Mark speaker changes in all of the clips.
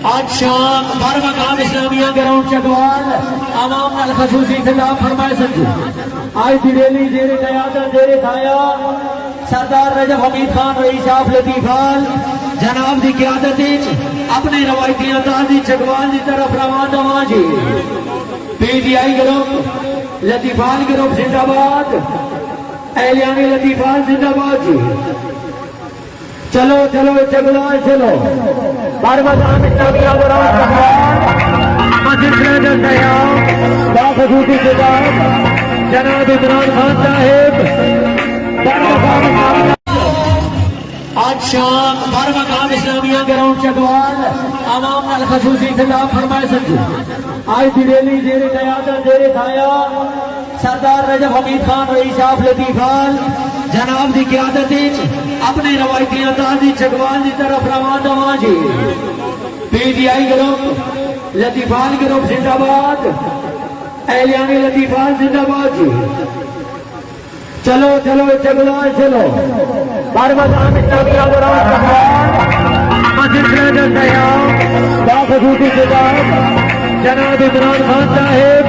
Speaker 1: آج شام بر مقام اسلامیہ گراؤنڈ چکوال عوام الخصوصی خطاب فرمائے سکتے آج دی ریلی زیر قیادت زیر سایہ سردار رجب حمید خان رئیس آف لطیفال جناب دی قیادت اپنے روایتی انداز دی چکوال دی طرف روان ہوا G P T I group Latifal group زندہ باد اہلیان لطیفال زندہ باد جی چلو چلو چگلائے چلو بار مقام اسلامیہ گراؤنڈ چکوال مسجد ٹریڈر سیاح باخصوصی خطاب جناب عمران خان صاحب بار مقام آج شام بر مقام اسلامیہ گراؤنڈ چکوال عوام الخصوصی خطاب فرمائے سکتے آج دی ریلی زیر قیادت زیر سایہ سردار رجب حمید خان رئیس آف لطیفال جناب دی قیادت اپنے روایتی انداز دی چکوال دی طرف روان ہوا G P T I group Latifal group زندہ باد اہلیان لطیفال زندہ باد جی چلو چلو چگلائے چلو بار مقام اسلامیہ گراؤنڈ چکوال مسجد ٹریڈر سیاح باخصوصی خطاب جناب عمران خان صاحب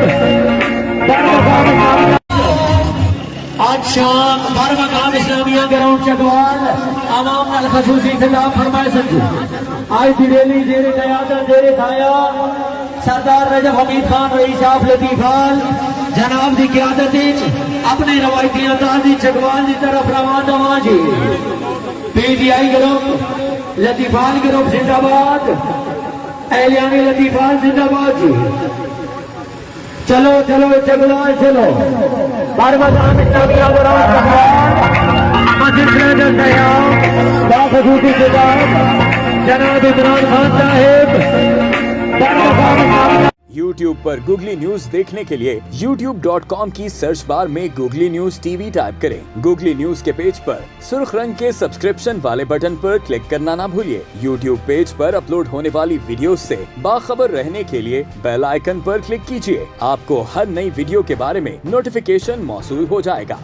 Speaker 1: بار مقام آج شام بر مقام اسلامیہ گراؤنڈ چکوال عوام الخصوصی خطاب فرمائے سکتے آج دی ریلی زیر قیادت زیر سایہ سردار رجب حمید خان رئیس آف لطیفال جناب دی قیادت اپنے روایتی انداز دی چکوال دی طرف روان ہوا G P T I group Latifal group زندہ باد اہلیان لطیفال زندہ باد جی چلو چلو چگلائے چلو بار مقام اسلامیہ گراؤنڈ چکوال مسجد ٹریڈر سیاح باخصوصی خطاب جناب عمران خان صاحب بار مقام
Speaker 2: YouTube پر گوگلی نیوز دیکھنے کے لیے youtube.com کی سرچ بار میں googly news T V type کریں۔ گوگلی نیوز کے پیج پر سرخ رنگ کے سبسکرپشن والے بٹن پر کلک کرنا نہ بھولیے۔ YouTube پیج پر اپلوڈ ہونے والی ویڈیوز سے باخبر رہنے کے لیے بیل آئیکن پر کلک کیجیے۔ آپ کو ہر نئی ویڈیو کے بارے میں نوٹیفیکیشن موصول ہو جائے گا۔